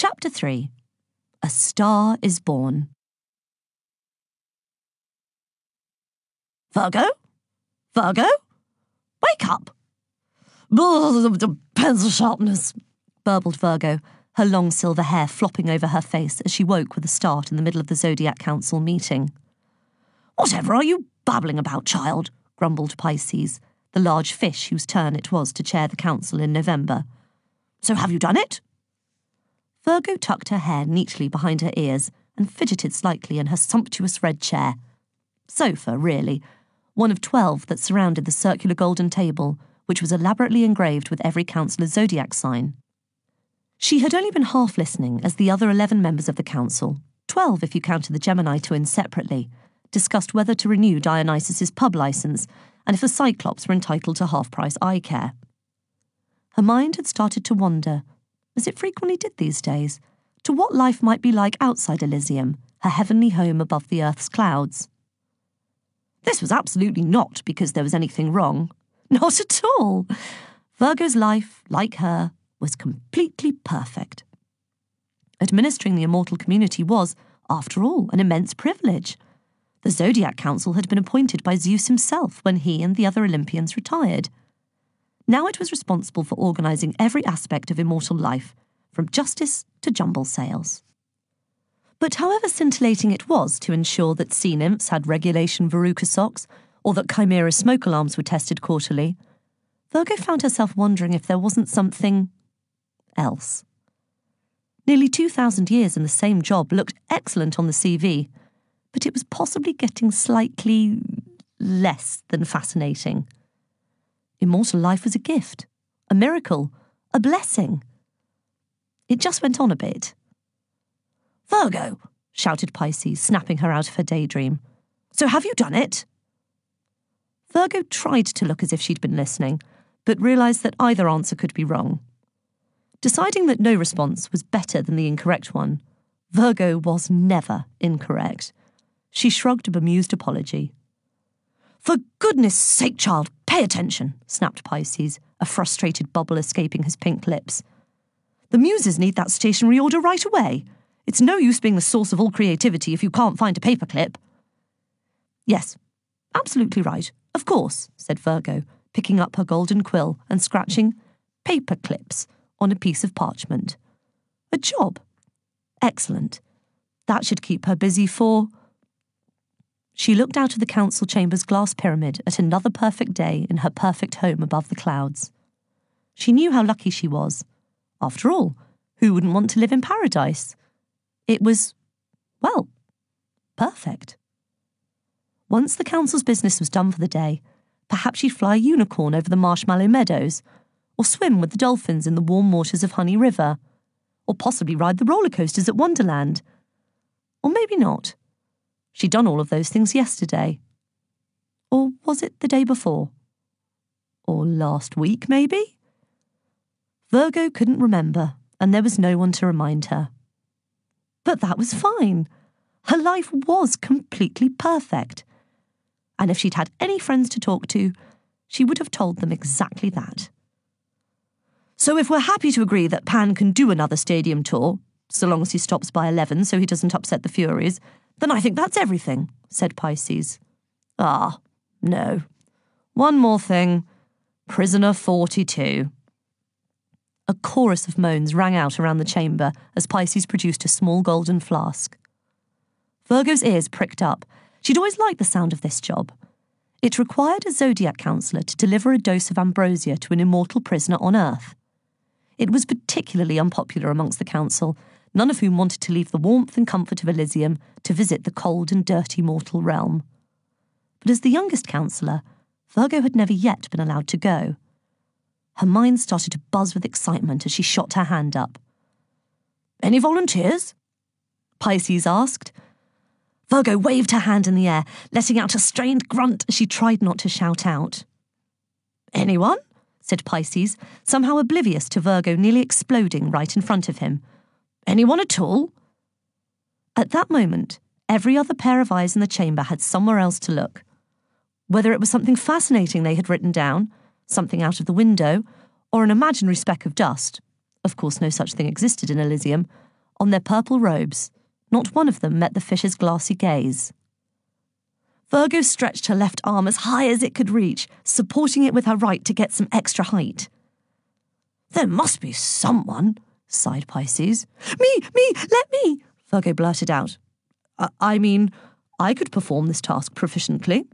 Chapter 3. A Star is Born. Virgo? Virgo? Wake up! Pencil sharpness, burbled Virgo, her long silver hair flopping over her face as she woke with a start in the middle of the Zodiac Council meeting. Whatever are you babbling about, child? Grumbled Pisces, the large fish whose turn it was to chair the council in November. So have you done it? Virgo tucked her hair neatly behind her ears and fidgeted slightly in her sumptuous red chair. Sofa, really, one of 12 that surrounded the circular golden table, which was elaborately engraved with every councillor's zodiac sign. She had only been half listening as the other 11 members of the council, 12 if you counted the Gemini twins separately, discussed whether to renew Dionysus's pub licence and if the Cyclops were entitled to half-price eye care. Her mind had started to wander, as it frequently did these days, to what life might be like outside Elysium, her heavenly home above the Earth's clouds. This was absolutely not because there was anything wrong. Not at all. Virgo's life, like her, was completely perfect. Administering the immortal community was, after all, an immense privilege. The Zodiac Council had been appointed by Zeus himself when he and the other Olympians retired. Now it was responsible for organising every aspect of immortal life, from justice to jumble sales. But however scintillating it was to ensure that sea nymphs had regulation Veruca socks, or that Chimera smoke alarms were tested quarterly, Virgo found herself wondering if there wasn't something else. Nearly 2,000 years in the same job looked excellent on the CV, but it was possibly getting slightly less than fascinating. Immortal life was a gift, a miracle, a blessing. It just went on a bit. Virgo, shouted Pisces, snapping her out of her daydream. So have you done it? Virgo tried to look as if she'd been listening, but realised that either answer could be wrong. Deciding that no response was better than the incorrect one, Virgo was never incorrect. She shrugged a bemused apology. For goodness sake, child, pay attention, snapped Pisces, a frustrated bubble escaping his pink lips. The muses need that stationery order right away. It's no use being the source of all creativity if you can't find a paperclip. Yes, absolutely right, of course, said Virgo, picking up her golden quill and scratching paperclips on a piece of parchment. A job. Excellent. That should keep her busy for... She looked out of the council chamber's glass pyramid at another perfect day in her perfect home above the clouds. She knew how lucky she was. After all, who wouldn't want to live in paradise? It was, well, perfect. Once the council's business was done for the day, perhaps she'd fly a unicorn over the marshmallow meadows, or swim with the dolphins in the warm waters of Honey River, or possibly ride the roller coasters at Wonderland. Or maybe not. She'd done all of those things yesterday. Or was it the day before? Or last week, maybe? Virgo couldn't remember, and there was no one to remind her. But that was fine. Her life was completely perfect. And if she'd had any friends to talk to, she would have told them exactly that. So if we're happy to agree that Pan can do another stadium tour, so long as he stops by 11 so he doesn't upset the Furies, then I think that's everything, said Pisces. Ah, no. One more thing. Prisoner 42. A chorus of moans rang out around the chamber as Pisces produced a small golden flask. Virgo's ears pricked up. She'd always liked the sound of this job. It required a Zodiac councillor to deliver a dose of ambrosia to an immortal prisoner on Earth. It was particularly unpopular amongst the council, none of whom wanted to leave the warmth and comfort of Elysium to visit the cold and dirty mortal realm. But as the youngest councillor, Virgo had never yet been allowed to go. Her mind started to buzz with excitement as she shot her hand up. Any volunteers? Pisces asked. Virgo waved her hand in the air, letting out a strained grunt as she tried not to shout out. Anyone? Said Pisces, somehow oblivious to Virgo nearly exploding right in front of him. Anyone at all? At that moment, every other pair of eyes in the chamber had somewhere else to look. Whether it was something fascinating they had written down, something out of the window, or an imaginary speck of dust, of course no such thing existed in Elysium, on their purple robes. Not one of them met the fish's glassy gaze. Virgo stretched her left arm as high as it could reach, supporting it with her right to get some extra height. "There must be someone," sighed Pisces. Me, let me," Virgo blurted out. I mean, I could perform this task proficiently."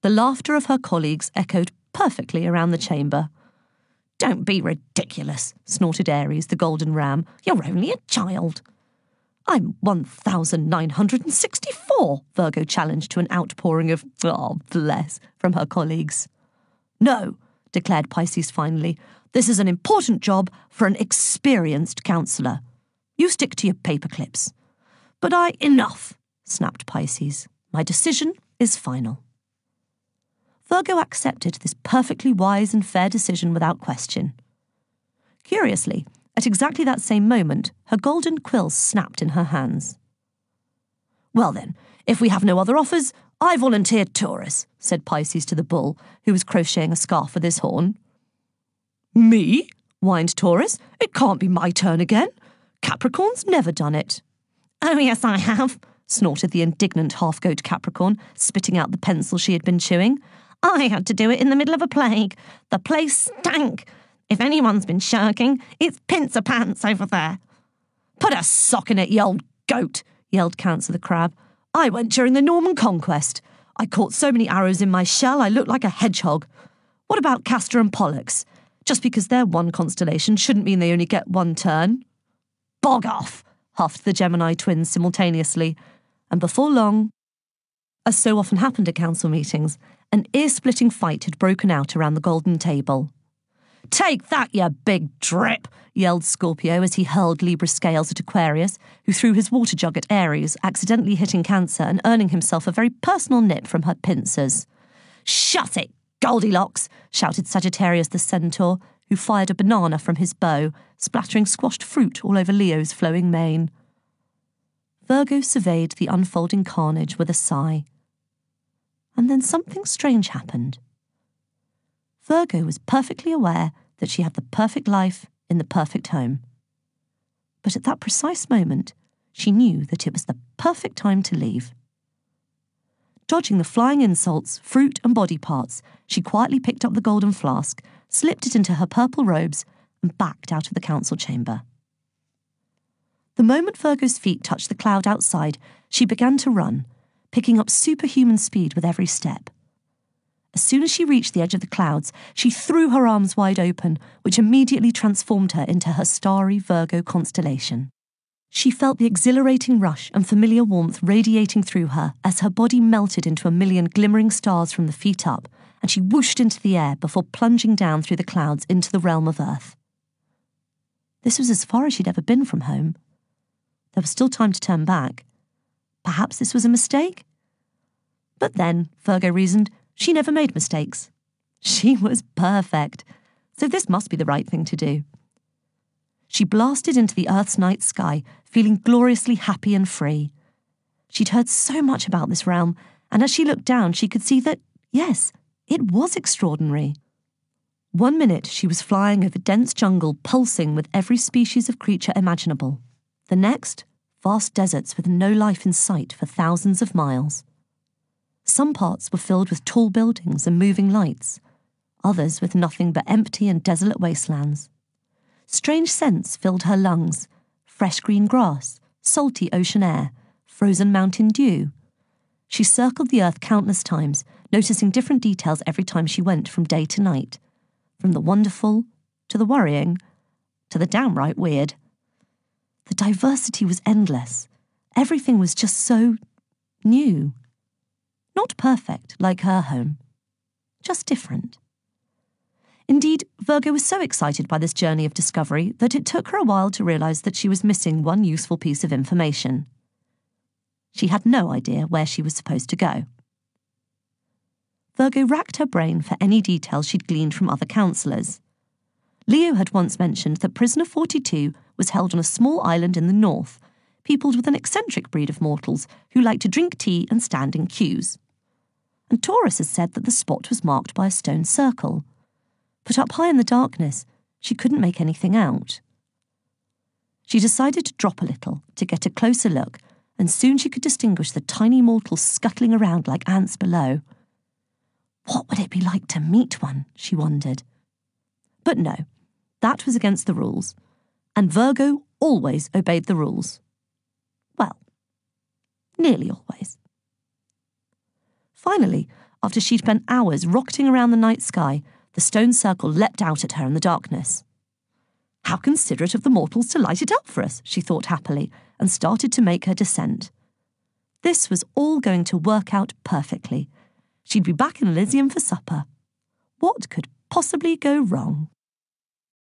The laughter of her colleagues echoed perfectly around the chamber. "Don't be ridiculous," snorted Aries, the golden ram. "You're only a child." "I'm 1,964, Virgo challenged to an outpouring of, "Oh, bless," from her colleagues. "No," declared Pisces finally. "This is an important job for an experienced counsellor. You stick to your paperclips." "But enough," snapped Pisces. "My decision is final." Virgo accepted this perfectly wise and fair decision without question. Curiously, at exactly that same moment, her golden quills snapped in her hands. "Well then, if we have no other offers, I volunteer Taurus," said Pisces to the bull, who was crocheting a scarf with his horn. "Me?" whined Taurus. "It can't be my turn again. Capricorn's never done it." "Oh yes, I have," snorted the indignant half-goat Capricorn, spitting out the pencil she had been chewing. "I had to do it in the middle of a plague. The place stank. If anyone's been shirking, it's Pincer Pants over there." "Put a sock in it, you old goat," yelled Cancer the Crab. "I went during the Norman Conquest. I caught so many arrows in my shell I looked like a hedgehog. What about Castor and Pollux? Just because they're one constellation shouldn't mean they only get one turn." "Bog off," huffed the Gemini twins simultaneously, and before long, as so often happened at council meetings, an ear-splitting fight had broken out around the golden table. "Take that, you big drip," yelled Scorpio as he hurled Libra scales at Aquarius, who threw his water jug at Aries, accidentally hitting Cancer and earning himself a very personal nip from her pincers. "Shut it, Goldilocks," shouted Sagittarius the Centaur, who fired a banana from his bow, splattering squashed fruit all over Leo's flowing mane. Virgo surveyed the unfolding carnage with a sigh. And then something strange happened. Virgo was perfectly aware that she had the perfect life in the perfect home. But at that precise moment, she knew that it was the perfect time to leave. Dodging the flying insults, fruit and body parts, she quietly picked up the golden flask, slipped it into her purple robes, and backed out of the council chamber. The moment Virgo's feet touched the cloud outside, she began to run, picking up superhuman speed with every step. As soon as she reached the edge of the clouds, she threw her arms wide open, which immediately transformed her into her starry Virgo constellation. She felt the exhilarating rush and familiar warmth radiating through her as her body melted into a million glimmering stars from the feet up, and she whooshed into the air before plunging down through the clouds into the realm of Earth. This was as far as she'd ever been from home. There was still time to turn back. Perhaps this was a mistake? But then, Virgo reasoned, she never made mistakes. She was perfect, so this must be the right thing to do. She blasted into the Earth's night sky, feeling gloriously happy and free. She'd heard so much about this realm, and as she looked down, she could see that, yes, it was extraordinary. 1 minute she was flying over dense jungle, pulsing with every species of creature imaginable. The next, vast deserts with no life in sight for thousands of miles. Some parts were filled with tall buildings and moving lights, others with nothing but empty and desolate wastelands. Strange scents filled her lungs, fresh green grass, salty ocean air, frozen mountain dew. She circled the earth countless times, noticing different details every time she went from day to night, from the wonderful to the worrying to the downright weird. The diversity was endless. Everything was just so new. Not perfect, like her home. Just different. Indeed, Virgo was so excited by this journey of discovery that it took her a while to realise that she was missing one useful piece of information. She had no idea where she was supposed to go. Virgo racked her brain for any details she'd gleaned from other counsellors. Leo had once mentioned that Prisoner 42 was held on a small island in the north, peopled with an eccentric breed of mortals who liked to drink tea and stand in queues. And Taurus had said that the spot was marked by a stone circle. But up high in the darkness, she couldn't make anything out. She decided to drop a little to get a closer look, and soon she could distinguish the tiny mortals scuttling around like ants below. What would it be like to meet one, she wondered. But no, that was against the rules, and Virgo always obeyed the rules. Well, nearly always. Finally, after she'd spent hours rocketing around the night sky, the stone circle leapt out at her in the darkness. How considerate of the mortals to light it up for us, she thought happily, and started to make her descent. This was all going to work out perfectly. She'd be back in Elysium for supper. What could possibly go wrong?